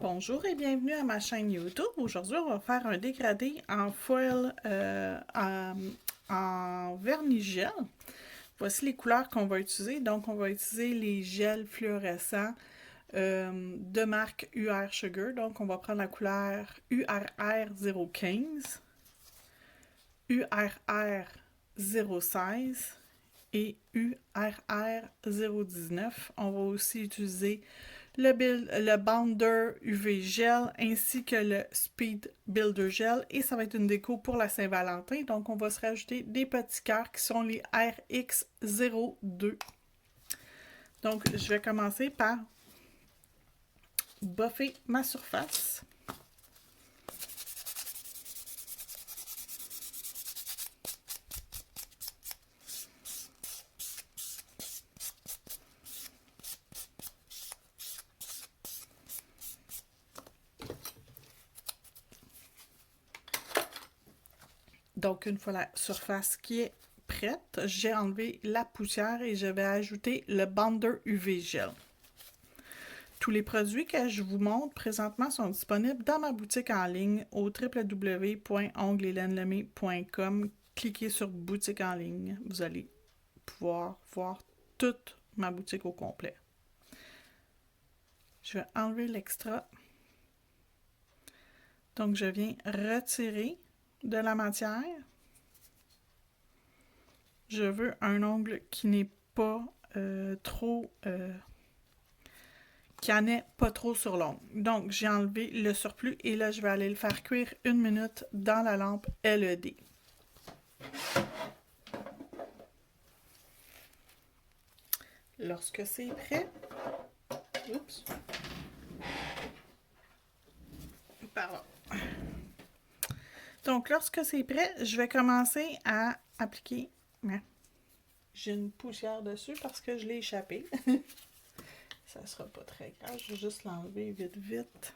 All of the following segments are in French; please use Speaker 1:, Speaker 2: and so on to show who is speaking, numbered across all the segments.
Speaker 1: Bonjour et bienvenue à ma chaîne YouTube. Aujourd'hui, on va faire un dégradé en foil en vernis gel. Voici les couleurs qu'on va utiliser. Donc, on va utiliser les gels fluorescents de marque UR Sugar. Donc, on va prendre la couleur URR 015, URR 016 et URR 019. On va aussi utiliser le Bounder UV Gel ainsi que le Speed Builder Gel. Et ça va être une déco pour la Saint-Valentin. Donc, on va se rajouter des petits cœurs qui sont les RX02. Donc, je vais commencer par buffer ma surface. Donc, une fois la surface qui est prête, j'ai enlevé la poussière et je vais ajouter le Bounder UV Gel. Tous les produits que je vous montre présentement sont disponibles dans ma boutique en ligne au www.ongleslainelemay.com. Cliquez sur boutique en ligne. Vous allez pouvoir voir toute ma boutique au complet. Je vais enlever l'extra. Donc, je viens retirer de la matière. Je veux un ongle qui n'est pas trop... qui en est pas trop sur l'ongle. Donc, j'ai enlevé le surplus et là, je vais aller le faire cuire 1 minute dans la lampe LED. Lorsque c'est prêt, oups, pardon. Donc, lorsque c'est prêt, je vais commencer à appliquer. J'ai une poussière dessus parce que je l'ai échappé. Ça sera pas très grave, je vais juste l'enlever vite vite.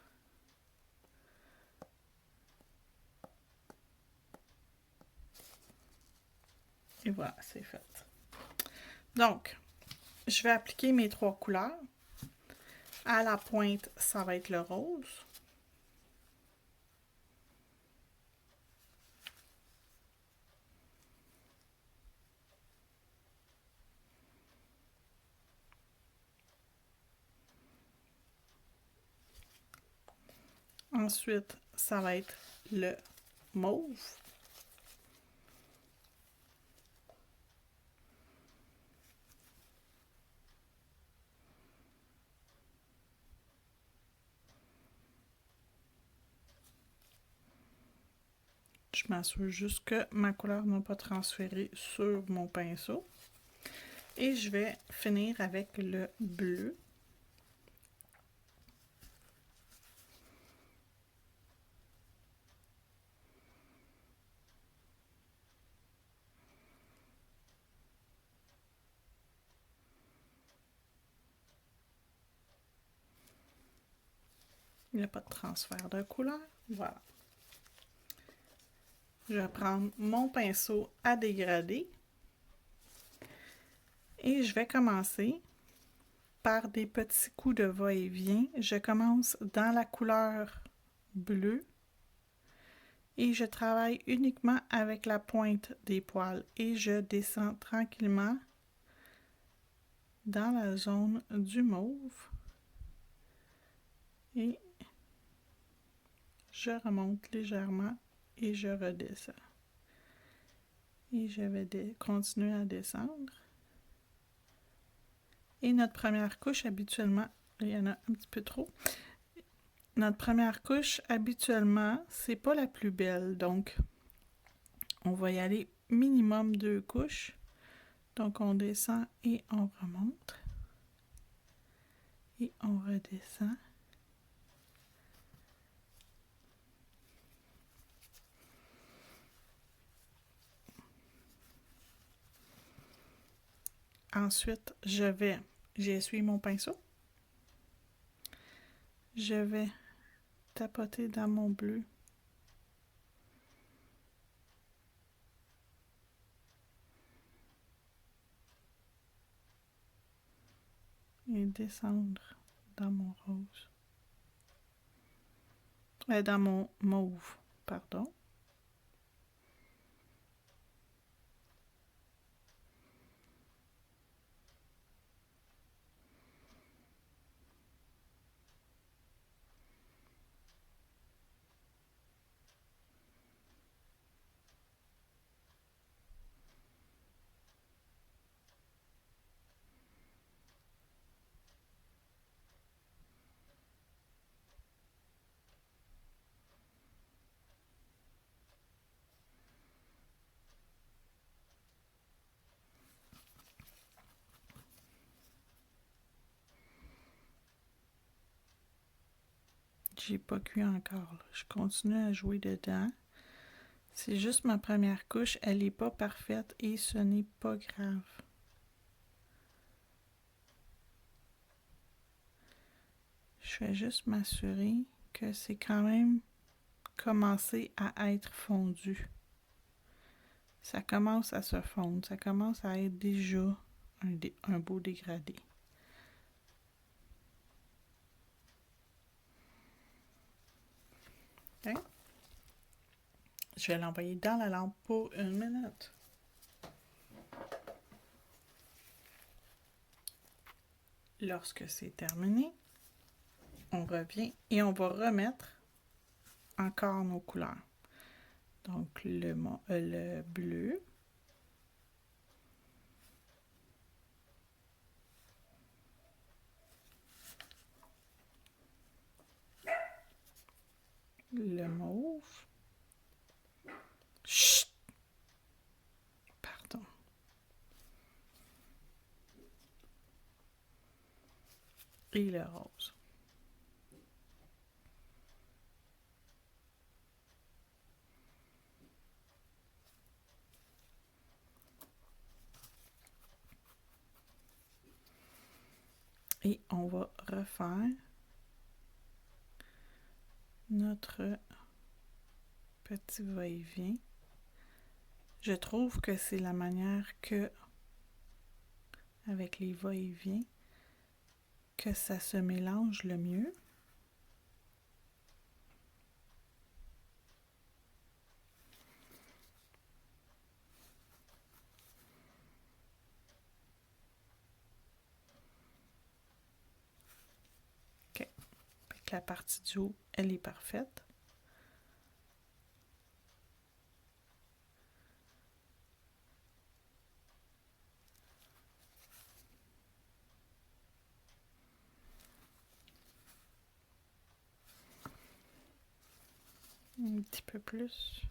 Speaker 1: Et voilà, c'est fait. Donc, je vais appliquer mes 3 couleurs. À la pointe, ça va être le rose. Ensuite, ça va être le mauve. Je m'assure juste que ma couleur n'a pas transféré sur mon pinceau. Et je vais finir avec le bleu. Il n'y a pas de transfert de couleur. Voilà. Je vais prendre mon pinceau à dégrader. Et je vais commencer par des petits coups de va-et-vient. Je commence dans la couleur bleue. Et je travaille uniquement avec la pointe des poils. Et je descends tranquillement dans la zone du mauve. Et je remonte légèrement et je redescends. Et je vais continuer à descendre. Et notre première couche, habituellement, il y en a un petit peu trop. Notre première couche, habituellement, c'est pas la plus belle. Donc, on va y aller minimum 2 couches. Donc, on descend et on remonte. Et on redescend. Ensuite, j'ai essuyé mon pinceau. Je vais tapoter dans mon bleu. Et descendre dans mon rose. Dans mon mauve, pardon. J'ai pas cuit encore, là. Je continue à jouer dedans. C'est juste ma première couche, elle n'est pas parfaite et ce n'est pas grave. Je vais juste m'assurer que c'est quand même commencé à être fondu. Ça commence à se fondre, ça commence à être déjà un beau dégradé. Okay. Je vais l'envoyer dans la lampe pour 1 minute. Lorsque c'est terminé, on revient et on va remettre encore nos couleurs. Donc le bleu, le mauve. Chut! Pardon. Et le rose. Et on va refaire notre petit va-et-vient. Je trouve que c'est la manière que, avec les va-et-vient, que ça se mélange le mieux. OK. Avec la partie du haut, elle est parfaite. Un petit peu plus.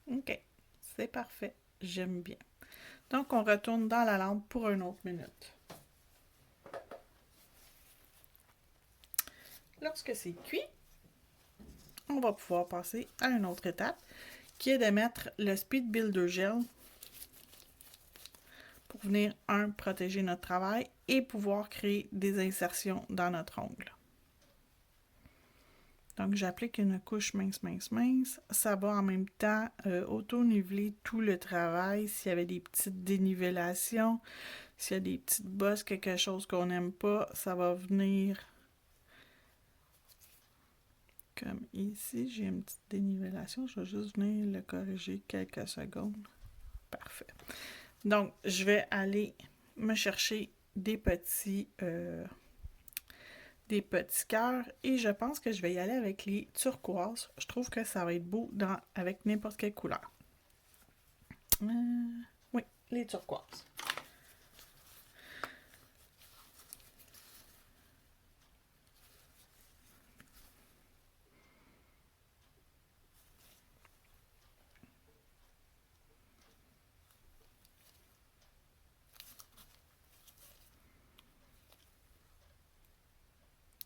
Speaker 1: OK, c'est parfait. J'aime bien. Donc, on retourne dans la lampe pour une autre minute. Lorsque c'est cuit, on va pouvoir passer à une autre étape, qui est de mettre le Speed Builder Gel pour venir, protéger notre travail et pouvoir créer des insertions dans notre ongle. Donc, j'applique une couche mince, mince, mince. Ça va en même temps auto-niveler tout le travail. S'il y avait des petites dénivellations, s'il y a des petites bosses, quelque chose qu'on n'aime pas, ça va venir comme ici. J'ai une petite dénivellation. Je vais juste venir le corriger quelques secondes. Parfait. Donc, je vais aller me chercher des petits cœurs et je pense que je vais y aller avec les turquoises. Je trouve que ça va être beau avec n'importe quelle couleur. Oui, les turquoises.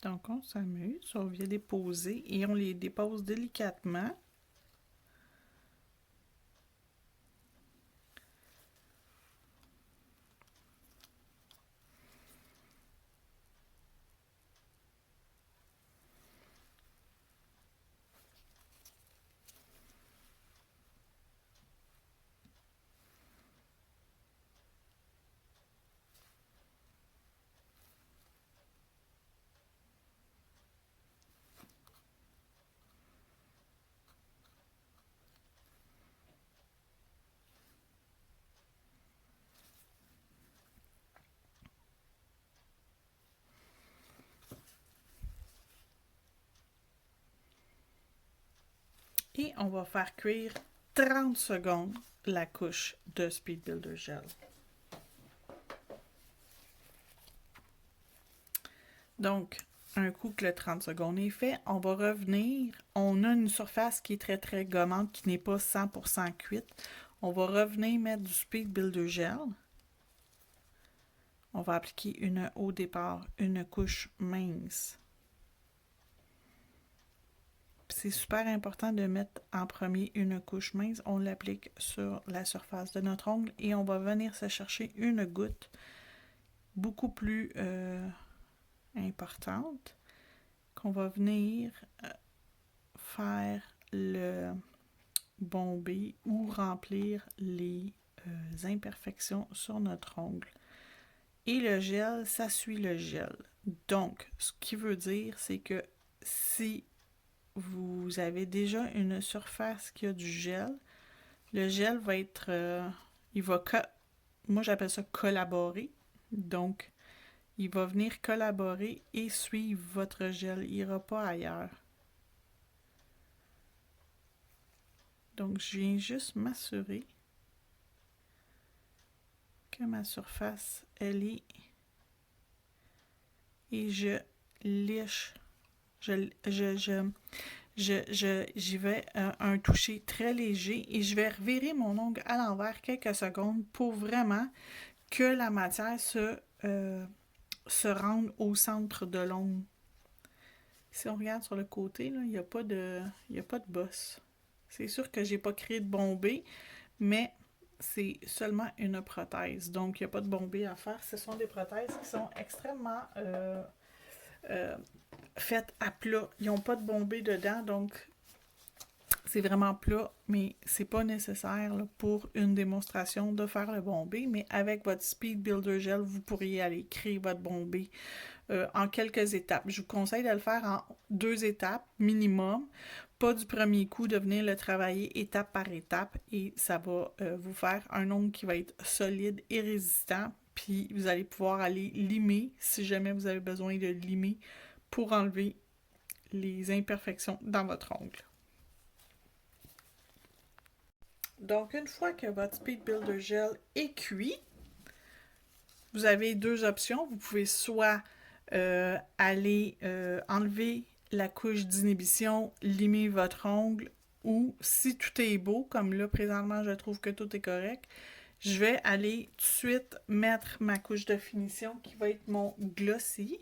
Speaker 1: Donc, on s'amuse, on vient déposer et on les dépose délicatement. Et on va faire cuire 30 secondes la couche de Speed Builder Gel. Donc, un coup que le 30 secondes est fait, on va revenir. On a une surface qui est très très gommante, qui n'est pas 100% cuite. On va revenir mettre du Speed Builder Gel. On va appliquer au départ une couche mince. C'est super important de mettre en premier une couche mince. On l'applique sur la surface de notre ongle et on va venir se chercher une goutte beaucoup plus importante qu'on va venir faire le bomber ou remplir les imperfections sur notre ongle. Et le gel, ça suit le gel. Donc, ce qui veut dire, c'est que si vous avez déjà une surface qui a du gel, le gel va être... moi, j'appelle ça collaborer. Donc, il va venir collaborer et suivre votre gel. Il n'ira pas ailleurs. Donc, je viens juste m'assurer que ma surface, elle est... Et je liche. J'y vais un toucher très léger et je vais revirer mon ongle à l'envers quelques secondes pour vraiment que la matière se rende au centre de l'ongle. Si on regarde sur le côté, il n'y a pas de bosse. C'est sûr que j'ai pas créé de bombée, mais c'est seulement une prothèse. Donc, il n'y a pas de bombée à faire. Ce sont des prothèses qui sont extrêmement faites à plat. Ils n'ont pas de bombée dedans, donc c'est vraiment plat, mais c'est pas nécessaire là, pour une démonstration de faire le bombé. Mais avec votre Speed Builder Gel, vous pourriez aller créer votre bombé en quelques étapes. Je vous conseille de le faire en 2 étapes minimum. Pas du premier coup, de venir le travailler étape par étape et ça va vous faire un ongle qui va être solide et résistant. Puis vous allez pouvoir aller limer si jamais vous avez besoin de limer pour enlever les imperfections dans votre ongle. Donc, une fois que votre Speed Builder Gel est cuit, vous avez 2 options. Vous pouvez soit aller enlever la couche d'inhibition, limer votre ongle, ou si tout est beau, comme là présentement je trouve que tout est correct, je vais aller tout de suite mettre ma couche de finition qui va être mon glossy.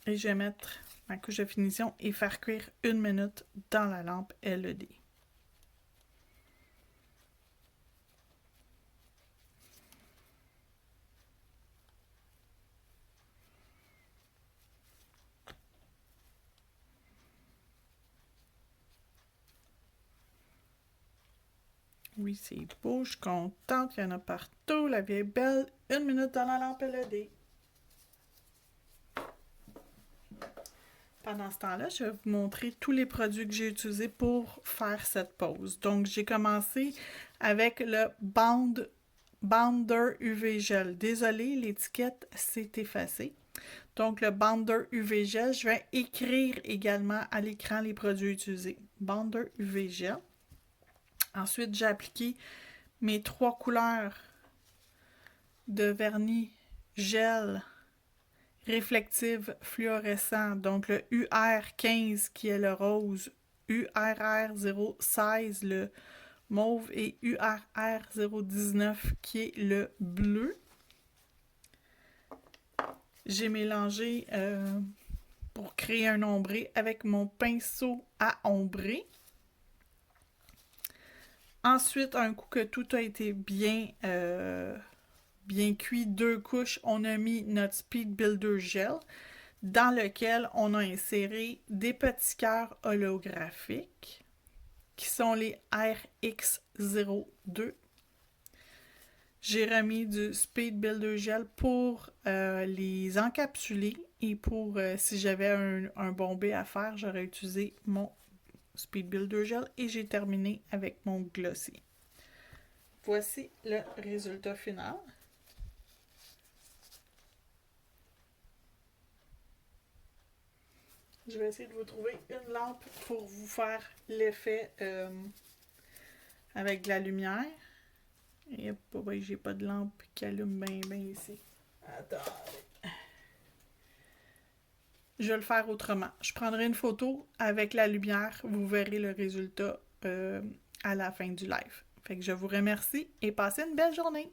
Speaker 1: Et je vais mettre ma couche de finition et faire cuire 1 minute dans la lampe LED. Oui, c'est beau, je suis contente, il y en a partout, la vie est belle. 1 minute dans la lampe LED. Pendant ce temps-là, je vais vous montrer tous les produits que j'ai utilisés pour faire cette pose. Donc, j'ai commencé avec le Bounder UV Gel. Désolée, l'étiquette s'est effacée. Donc, le Bounder UV Gel, je vais écrire également à l'écran les produits utilisés. Bounder UV Gel. Ensuite, j'ai appliqué mes 3 couleurs de vernis gel réflective fluorescent. Donc, le UR15 qui est le rose, URR016 le mauve et URR019 qui est le bleu. J'ai mélangé pour créer un ombré avec mon pinceau à ombrer. Ensuite, un coup que tout a été bien cuit, 2 couches, on a mis notre Speed Builder Gel dans lequel on a inséré des petits cœurs holographiques qui sont les RX02. J'ai remis du Speed Builder Gel pour les encapsuler et pour, si j'avais un bombé à faire, j'aurais utilisé mon Speed Builder Gel et j'ai terminé avec mon glossy. Voici le résultat final. Je vais essayer de vous trouver une lampe pour vous faire l'effet avec de la lumière. Et j'ai pas de lampe qui allume bien ici. Attendez. Je vais le faire autrement. Je prendrai une photo avec la lumière. Vous verrez le résultat à la fin du live. Fait que je vous remercie et passez une belle journée.